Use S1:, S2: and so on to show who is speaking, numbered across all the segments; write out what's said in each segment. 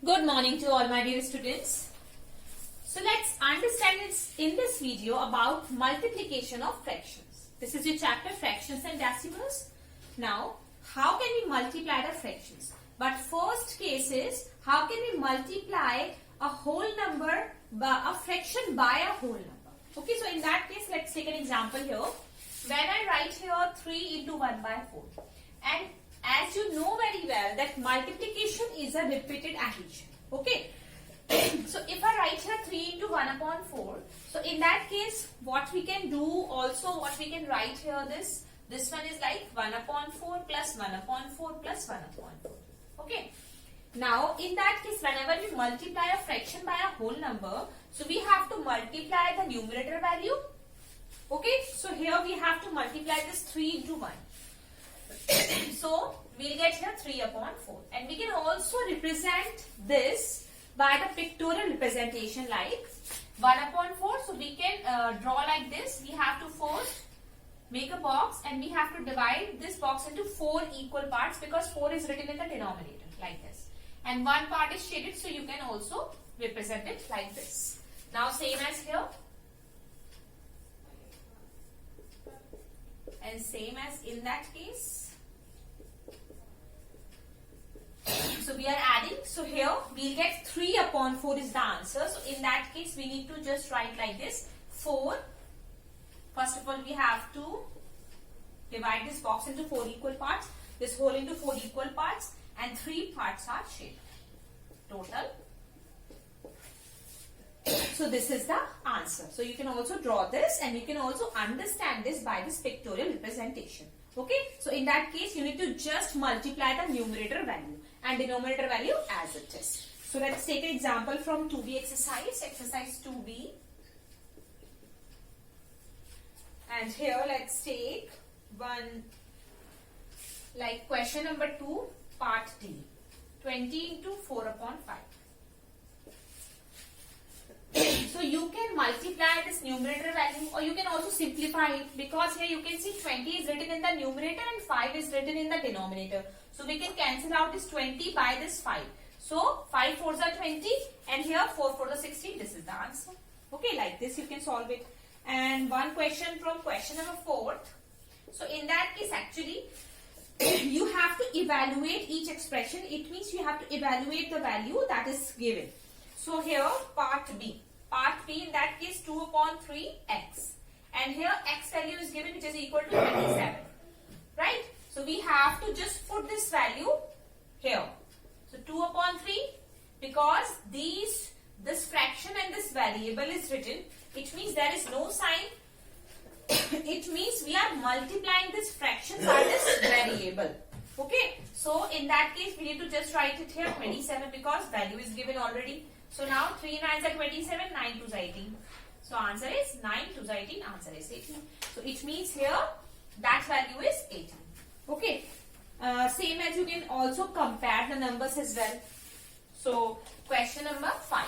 S1: Good morning to all my dear students. So let's understand in this video about multiplication of fractions. This is your chapter fractions and decimals. Now, how can we multiply the fractions? But first case is how can we multiply a whole number by a fraction by a whole number? Okay, so in that case, let's take an example here. When I write here 3 into 1 by 4, and as you know very well that multiplication is a repeated addition. Okay. So if I write here 3 into 1 upon 4, so in that case what we can do also, what we can write here, this one is like 1 upon 4 plus 1 upon 4 plus 1 upon 4. Okay. Now in that case, whenever we multiply a fraction by a whole number, so we have to multiply the numerator value. Okay. So here we have to multiply this 3 into 1. So we'll get here 3 upon 4, and we can also represent this by the pictorial representation like 1 upon 4. So we can draw like this. We have to first make a box and we have to divide this box into 4 equal parts because 4 is written in the denominator like this, and one part is shaded, so you can also represent it like this. Now same as here and same as in that case. So we are adding. So here we'll get 3 upon 4 is the answer. So in that case we need to just write like this. 4. First of all we have to divide this box into 4 equal parts. This whole into 4 equal parts, and 3 parts are shaded. Total. So this is the answer. So you can also draw this and you can also understand this by this pictorial representation. Okay. So in that case you need to just multiply the numerator value and denominator value as it is. So let's take an example from 2B exercise, exercise 2B. And here let's take one, like question number 2, part D. 20 into 4 upon 5. So you can multiply this numerator value, or you can also simplify it, because here you can see 20 is written in the numerator and 5 is written in the denominator. So we can cancel out this 20 by this 5. So 5 4s are 20 and here 4 4s are 16. This is the answer. Okay, like this you can solve it. And one question from question number 4. So in that case actually you have to evaluate each expression. It means you have to evaluate the value that is given. So here part B. Part B in that case 2 upon 3 x. And here x value is given which is equal to 27. Right? So we have to just put this value here. So 2 upon 3, because this fraction and this variable is written, it means there is no sign. It means we are multiplying this fraction by this variable. Okay. So in that case we need to just write it here 27 because value is given already. So now 3 9s are 27, 9 2s are 18. So answer is 9 2s are 18, answer is 18. So it means here that value is 18. Okay. Same as you can also compare the numbers as well. So question number 5.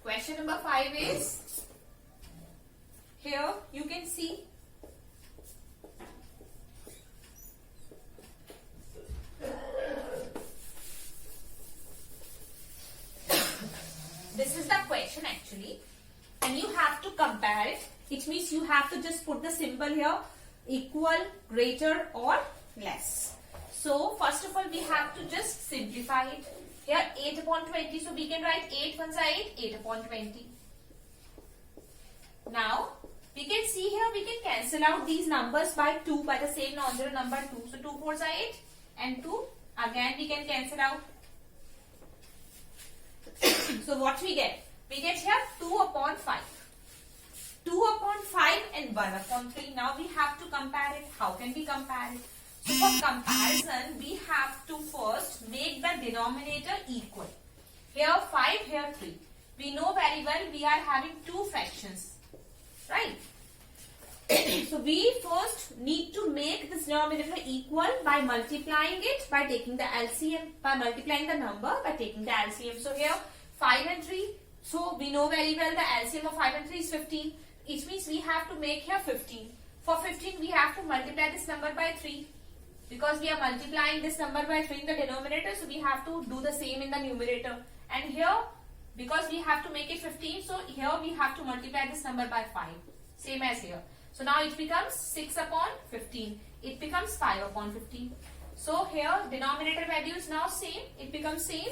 S1: Question number 5 is, here you can see this is the question actually, and you have to compare it. It means you have to just put the symbol here, equal, greater or less. So first of all we have to just simplify it. Here 8 upon 20, so we can write 8 1s are 8, 8 upon 20. Now we can see here we can cancel out these numbers by 2, by the same non-zero number 2. So 2 4s are 8 and 2 again we can cancel out. So what we get? We get here 2 upon 5. 2 upon 5 and 1 upon 3. Now we have to compare it. How can we compare it? So for comparison, we have to first make the denominator equal. Here 5, here 3. We know very well we are having two fractions. Right? So we first need to make this denominator equal by multiplying it, by taking the LCM, by multiplying the number, by taking the LCM. So here 5 and 3. So we know very well the LCM of 5 and 3 is 15. It means we have to make here 15. For 15 we have to multiply this number by 3. because we are multiplying this number by 3 in the denominator, so we have to do the same in the numerator. And here, because we have to make it 15, so here we have to multiply this number by 5, same as here. So now it becomes 6 upon 15. It becomes 5 upon 15. So here denominator value is now same. It becomes same.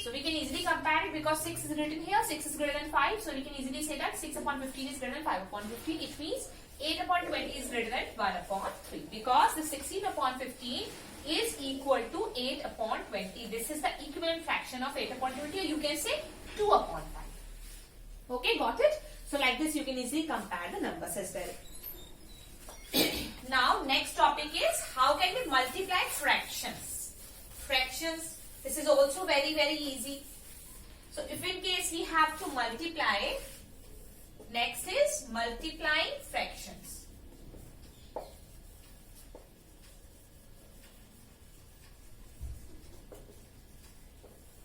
S1: So we can easily compare it because 6 is written here. 6 is greater than 5. So we can easily say that 6 upon 15 is greater than 5 upon 15. It means 8 upon 20 is greater than 1 upon 3. Because the 16 upon 15 is equal to 8 upon 20. This is the equivalent fraction of 8 upon 20. Or you can say 2 upon 5. Okay, got it? So like this you can easily compare the numbers as well. Now next topic is how can we multiply fractions. Fractions, this is also very easy. So if in case we have to multiply, next is multiplying fractions.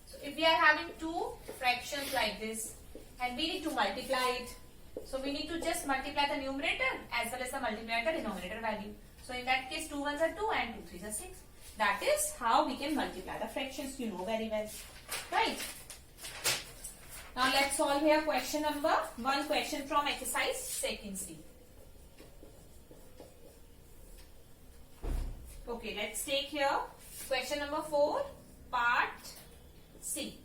S1: So if we are having two fractions like this and we need to multiply it, so we need to just multiply the numerator as well as the multiply the denominator value. So in that case 2 ones are 2 and 2 3s are 6. That is how we can multiply the fractions, you know very well. Right. Now let's solve here question number 1, question from exercise second C. Okay, let's take here question number 4, part C.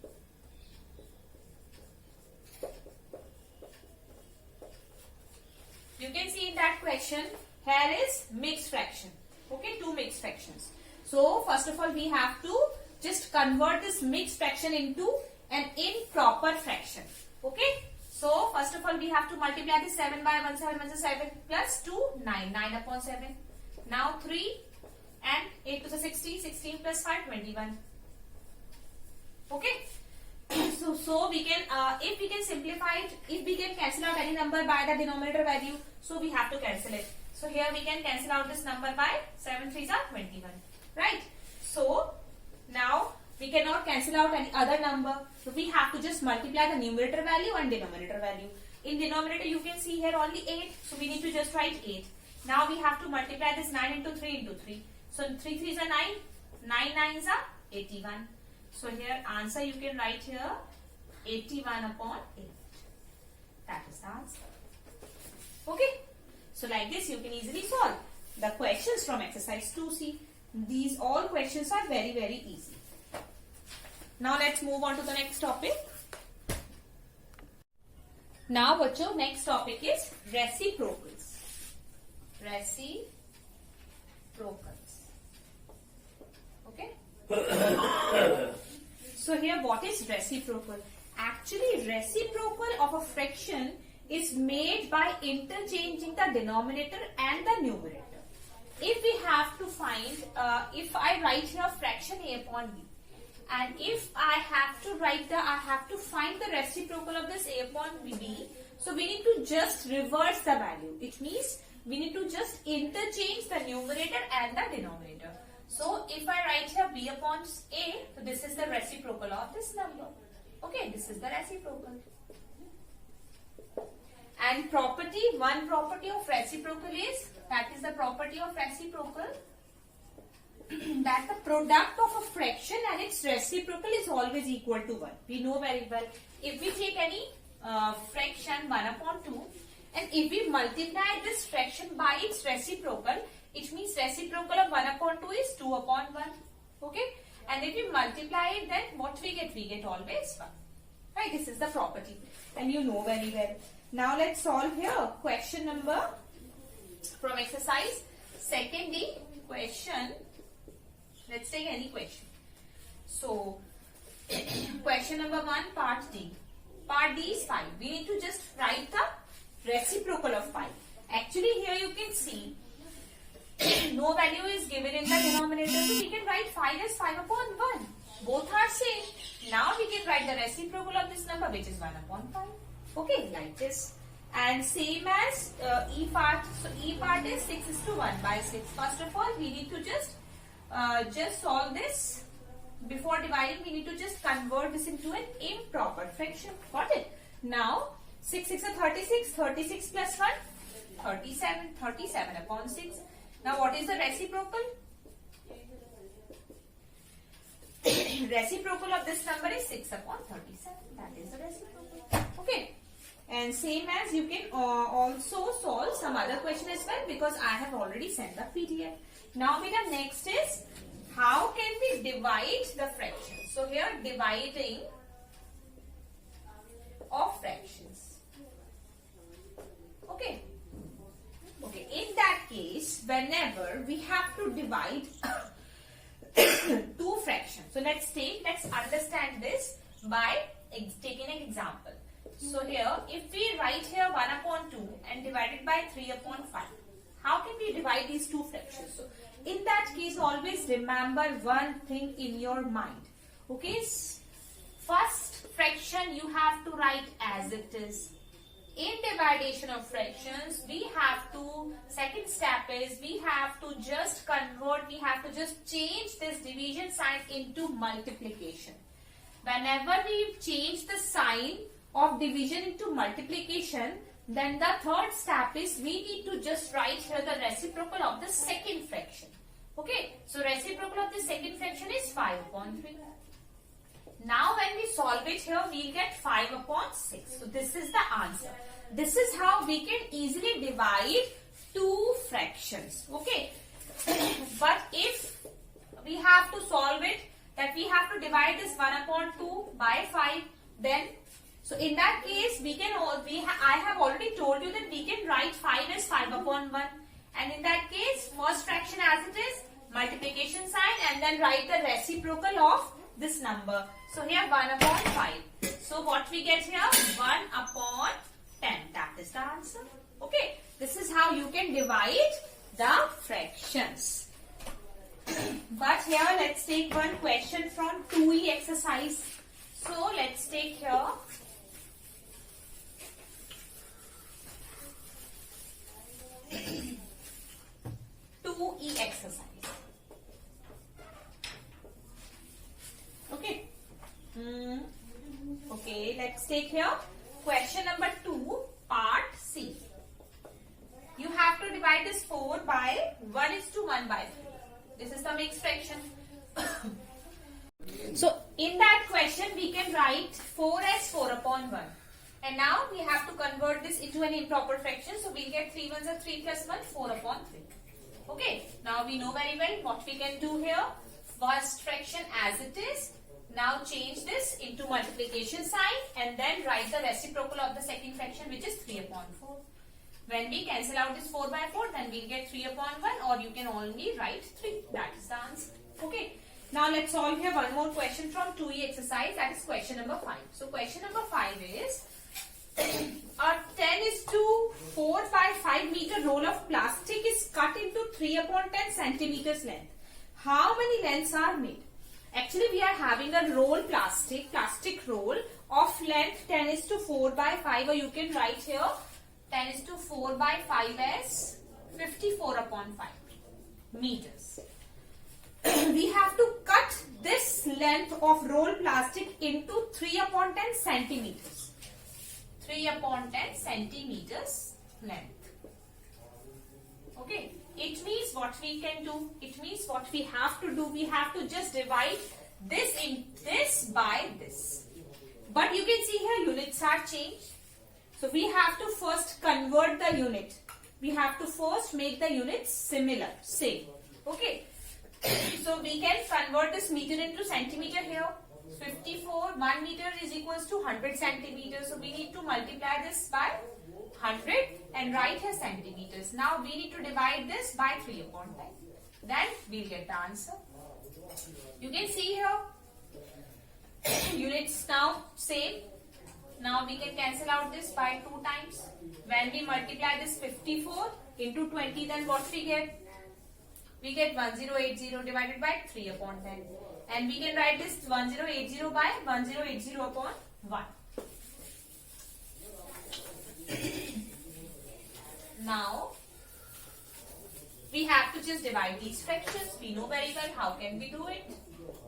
S1: You can see in that question, here is mixed fraction. Okay, two mixed fractions. So, first of all, we have to just convert this mixed fraction into an improper fraction. Okay. So, first of all, we have to multiply this 7 by 1, 7 1 is 7 plus 2, 9, 9 upon 7. Now 3 and 8 to the 16, 16 plus 5, 21. Okay. So we can, if we can simplify it, if we can cancel out any number by the denominator value, so we have to cancel it. So here we can cancel out this number by 7 3s are 21. Right. So now we cannot cancel out any other number. So we have to just multiply the numerator value and denominator value. In denominator you can see here only 8. So we need to just write 8. Now we have to multiply this 9 into 3 into 3. So 3 3s are 9. 9 9s are 81. So here answer you can write here 81 upon 8. That is the answer. Okay. So like this you can easily solve the questions from exercise 2C. These all questions are very easy. Now let's move on to the next topic. Now bachcho, next topic is reciprocals. Reciprocals. Okay. So here what is reciprocal? Actually reciprocal of a fraction is made by interchanging the denominator and the numerator. If we have to find, if I write here fraction a upon b, and if I have to find the reciprocal of this a upon b, so we need to just reverse the value. It means we need to just interchange the numerator and the denominator. So if I write here b upon a, so this is the reciprocal of this number. Okay, this is the reciprocal. And property, one property of reciprocal is, that is the property of reciprocal, that the product of a fraction and its reciprocal is always equal to 1. We know very well. If we take any fraction 1 upon 2 and if we multiply this fraction by its reciprocal, it means reciprocal of 1 upon 2 is 2 upon 1. Okay. And if we multiply it, then what we get? We get always 1. Right. This is the property. And you know very well. Now let's solve here question number from exercise second D question. Let's take any question. So question number 1 part D. Part D is 5. We need to just write the reciprocal of 5. Actually here you can see no value is given in the denominator, so we can write 5 as 5 upon 1. Both are same. Now we can write the reciprocal of this number, which is 1 upon 5. Okay, like this. And same as E part. So E part is 6 is to 1 by 6. First of all, we need to just solve this. Before dividing, we need to just convert this into an improper fraction. Got it? Now, 6 6 are 36. 36 plus 1, 37. 37 upon 6. Now, what is the reciprocal? reciprocal of this number is 6 upon 37. That is the reciprocal. Okay. And same as you can also solve some other question as well, because I have already sent the PDF. Now beta, next is how can we divide the fractions? So here dividing of fractions. Okay. Okay. In that case, whenever we have to divide two fractions. So let's understand this by taking an example. So here, if we write here 1 upon 2 and divide it by 3 upon 5, how can we divide these two fractions? So in that case, always remember one thing in your mind. Okay, first fraction you have to write as it is. In division of fractions, we have to, second step is we have to just convert, we have to just change this division sign into multiplication. Whenever we change the sign of division into multiplication, then the third step is we need to just write here the reciprocal of the second fraction. Okay, so reciprocal of the second fraction is 5 upon 3. Now when we solve it here, we'll get 5 upon 6. So this is the answer. This is how we can easily divide two fractions. Okay, but if we have to solve it, that we have to divide this 1 upon 2 by 5, then so in that case we can I have already told you that we can write 5 as 5 upon 1, and in that case first fraction as it is, multiplication sign, and then write the reciprocal of this number. So here 1 upon 5. So what we get here, 1 upon 10. That is the answer. Okay, this is how you can divide the fractions. But here let's take one question from 2E exercise. So let's take here 2E exercise. Okay. Okay, let's take here question number 2, part C. You have to divide this 4 by 1:1 by 3. This is the mixed fraction. So in that question we can write 4 as 4 upon 1. And now we have to convert this into an improper fraction. So we'll get 3 ones are 3 plus 1, 4 upon 3. Okay, now we know very well what we can do here. First fraction as it is. Now change this into multiplication sign and then write the reciprocal of the second fraction, which is 3 upon 4. When we cancel out this 4 by 4, then we'll get 3 upon 1, or you can only write 3. That is the answer. Okay. Now let's solve here one more question from 2E exercise, that is question number 5. So question number 5 is a 10:4 by 5 meter roll of plastic is cut into 3 upon 10 centimeters length. How many lengths are made? Actually, we are having a roll plastic roll of length 10:4 by 5, or you can write here 10:4 by 5 as 54 upon 5 meters. We have to cut this length of roll plastic into 3 upon 10 centimeters. 3 upon 10 centimeters length. Okay. It means what we can do, it means what we have to do, we have to just divide this in this by this. But you can see here units are changed. So we have to first convert the unit. We have to first make the units similar, same. Okay. So we can convert this meter into centimeter here. 54, 1 meter is equals to 100 centimeters. So we need to multiply this by 100 and write here centimeters. Now we need to divide this by 3 upon 10. Then we'll get the answer. You can see here units now same. Now we can cancel out this by 2 times. When we multiply this 54 into 20, then what we get? We get 1080 divided by 3 upon 10. And we can write this 1080 by 1080 upon 1. Now, we have to just divide these fractions. We know very well how can we do it.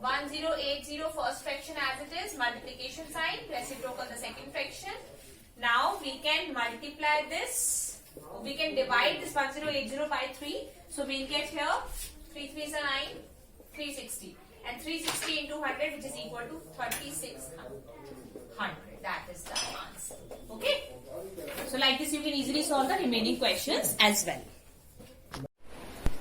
S1: 1080 first fraction as it is, multiplication sign, reciprocal the second fraction. Now, we can multiply this. We can divide this 1080 by 3. So, we'll get here 3 3s are 9, 360. and 360 into 100, which is equal to 3600. That is the answer. Okay. So like this, you can easily solve the remaining questions as well.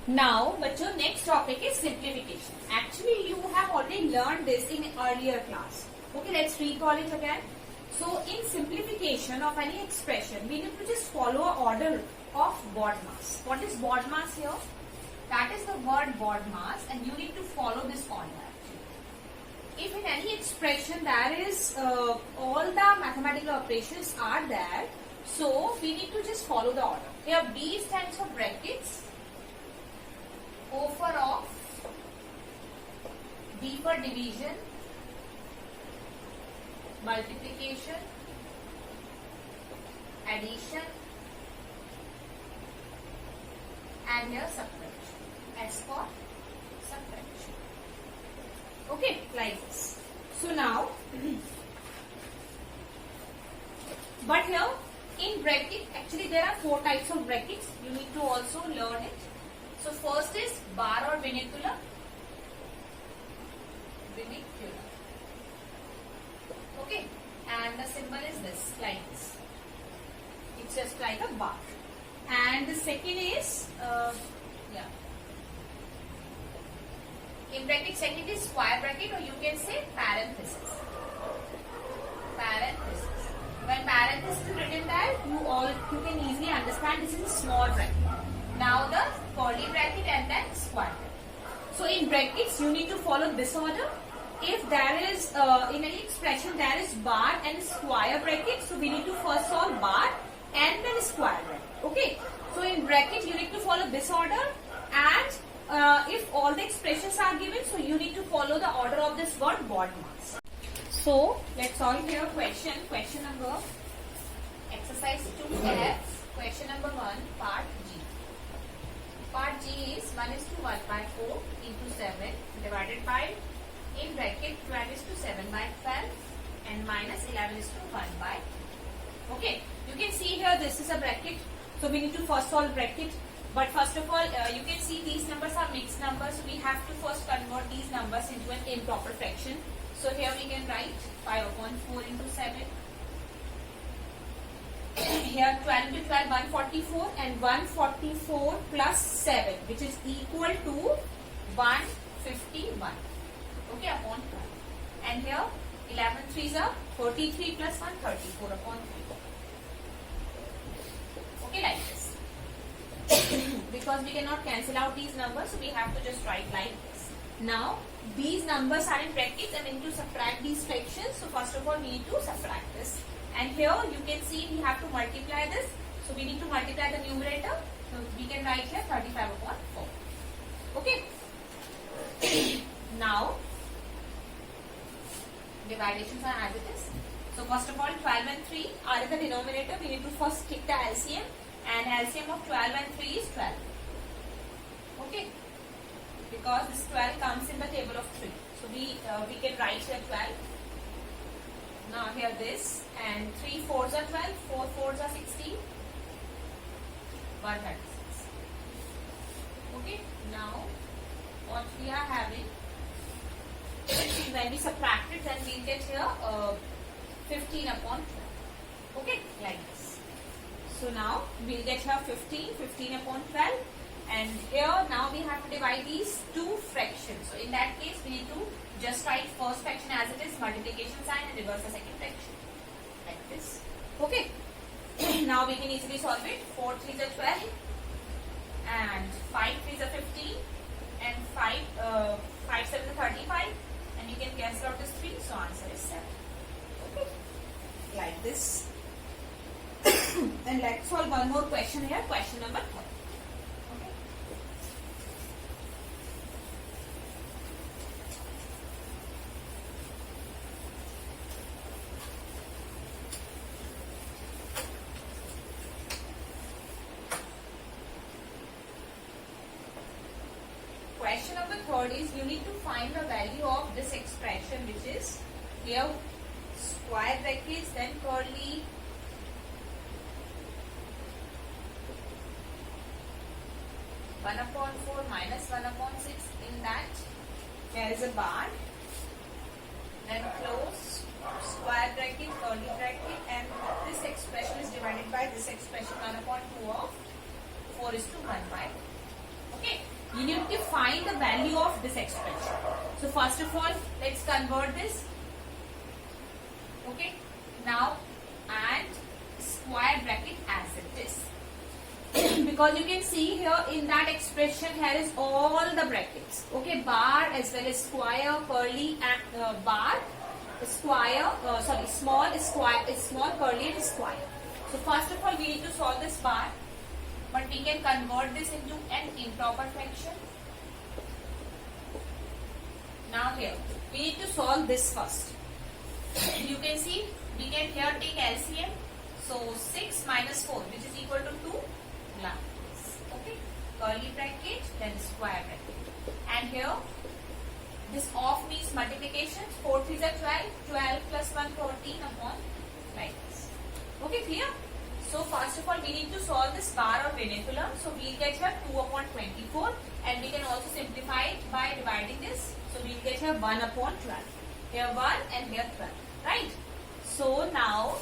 S1: Now, bachcho, next topic is simplification. Actually, you have already learned this in earlier class. Okay, let's recall it again. So, in simplification of any expression, we need to just follow an order of BODMAS. What is BODMAS here? That is the word BODMAS, and you need to follow this order. If in any expression there is all the mathematical operations are there, so we need to just follow the order. Here B stands for brackets, O for off, D for division, multiplication, addition, and here subtraction. S for subtraction. Okay, like this. So now, but here in bracket, actually there are 4 types of brackets. You need to also learn it. So first is bar or vernacular. Vernacular. Okay, and the symbol is this, like this. It's just like a bar. And the second is, in bracket, second is square bracket, or you can say parenthesis. Parenthesis. When parenthesis is written there, you can easily understand this is a small bracket. Now the curly bracket and then square bracket. So in brackets, you need to follow this order. If there is, in any expression, there is bar and square bracket, so we need to first solve bar and then square bracket. Okay. So in bracket, you need to follow this order, and if all the expressions are given, so you need to follow the order of this word BODMAS. So let's solve here question number, exercise 2F, question number 1, part G. Part G is 1 is to 1 by 4 into 7 divided by, in bracket, 12 is to 7 by 12 and minus 11 is to 1 by. Okay, you can see here this is a bracket. So we need to first solve bracket. But first of all, you can see these numbers are mixed numbers. So we have to first convert these numbers into an improper fraction. So here we can write 5 upon 4 into 7. Here 12 into 12, 144, and 144 plus 7, which is equal to 151. Okay, upon 12. And here 11 3s are 33 plus 1, 34 upon 3. Okay, like this. Because we cannot cancel out these numbers, so we have to just write like this. Now, these numbers are in brackets and we need to subtract these fractions. So first of all, we need to subtract this. And here you can see we have to multiply this. So we need to multiply the numerator. So we can write here 35 upon 4. Okay. Now, divisions are as it is. So first of all, 12 and 3 are in the denominator. We need to first take the LCM. And LCM of 12 and 3 is 12. Okay. Because this 12 comes in the table of 3. So we can write here 12. Now here this, and 3 4s are 12, 4 4s are 16, 136. Okay. Now what we are having, when we subtract it, then we'll get here 15 upon 12. Okay, like this. So now we'll get here 15 upon 12, and here now we have to divide these two fractions. So in that case, we need to just write first fraction as it is, multiplication sign, and reverse the second fraction, like this. Okay. Now we can easily solve it. 4 3s are 12, and 5 3s are 15, and 5 7s are 35, and you can cancel out this 3, so answer is 7. Okay, like this. And let's solve one more question here, question number 3. Okay. Question number 3 is you need to find the value of this expression, which is here square brackets, then curly, (1/4 minus 1/6). In that Here is a bar, then close square bracket, curly bracket, and this expression is divided by this expression 1 upon 2 of 4:1. Okay, you need to find the value of this expression. So first of all, let's convert this. Okay, now and square bracket as it is. Because you can see here in that expression, here is all the brackets. Okay, bar as well as square, curly, and bar, square, small, square, small, curly, and square. So first of all, we need to solve this bar, but we can convert this into an improper fraction. Now here, we need to solve this first. You can see, we can here take LCM. So 6 minus 4, which is equal to 2 blanks. Okay, curly bracket, then square bracket. And here, this off means multiplication. 4 3s are 12. 12 plus 1, 13 upon like this. Okay, clear? So first of all, we need to solve this bar or vernacular. So we'll get here 2 upon 24, and we can also simplify it by dividing this. So we'll get here 1 upon 12. Here 1 and here 12. Right? So now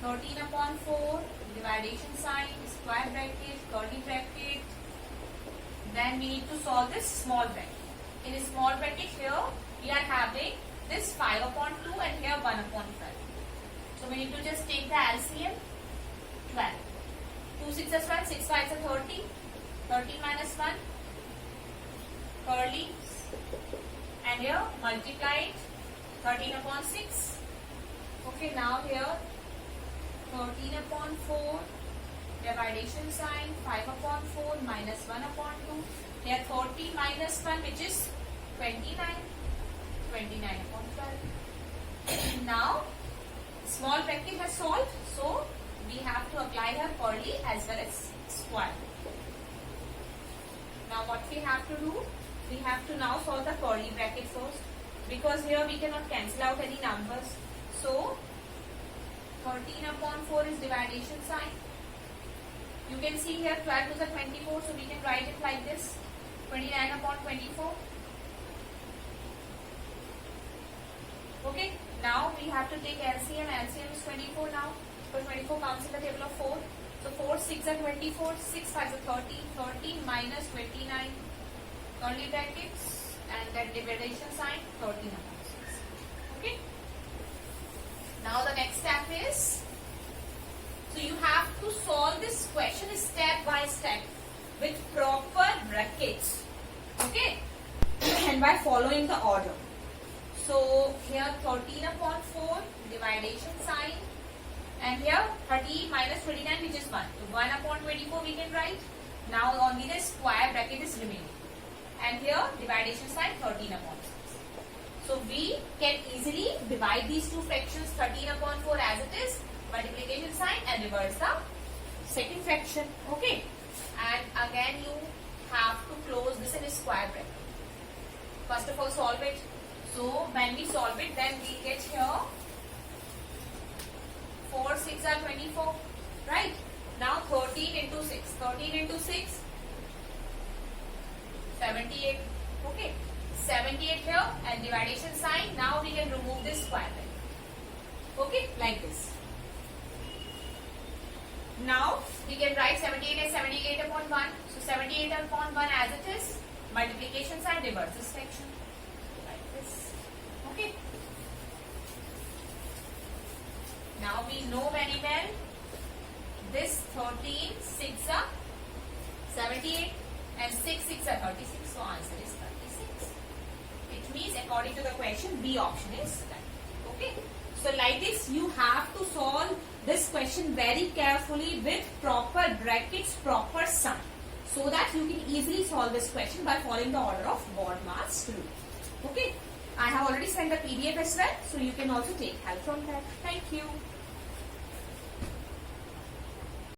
S1: 13 upon 4, dividation sign, square bracket, curly bracket. Then we need to solve this small bracket. In a small bracket here, we are having this 5 upon 2 and here 1 upon 12. So we need to just take the LCM, 12. 2 6 is 12, 6 5 is 13. 13 minus 1, curly. And here multiply it, 13 upon 6. Okay, now here 13 upon 4, dividation sign, 5 upon 4 minus 1 upon 2. Here 30 minus 1, which is 29. 29 upon 12. Now, small bracket has solved, so we have to apply here curly as well as square. Now what we have to do? We have to now solve the curly bracket first, because here we cannot cancel out any numbers. So 13 upon 4 is dividation sign. You can see here 12 to the 24, so we can write it like this. 29 upon 24. Okay, now we have to take LCM. LCM is 24 now. So 24 comes in the table of 4. So 4 6 are 24, 6 5 are 30. 13 minus 29. Curly brackets and then dividation sign, 13 upon 6. Okay. Now the next step is, so you have to solve this question step by step with proper brackets. Okay. And by following the order. So here 13 upon 4, dividation sign. And here 30 minus 29, which is 1. So 1 upon 24 we can write. Now only the square bracket is remaining. And here dividation sign, 13 upon 6. So we can easily divide these two fractions, 13 upon 4 as it is, multiplication sign, and reverse the second fraction. Okay. And again you have to close this in a square bracket. First of all solve it. So when we solve it, then we get here 4 6 are 24. Right. Now 13 into 6. 13 into 6. 78. Okay. 78 here and dividation sign. Now we can remove this square bracket. Okay, like this. Now we can write 78 as 78 upon 1. So 78 upon 1 as it is. Multiplication sign, reverse this fraction. Like this. Okay. Now we know very well this 13, 6 are 78 and 6, 6 are 36. So answer is 36. It means according to the question, B option is right. Okay. So like this, you have to solve this question very carefully with proper brackets, proper sign, so that you can easily solve this question by following the order of BODMAS rule. Okay. I have already sent the PDF as well, so you can also take help from that. Thank you.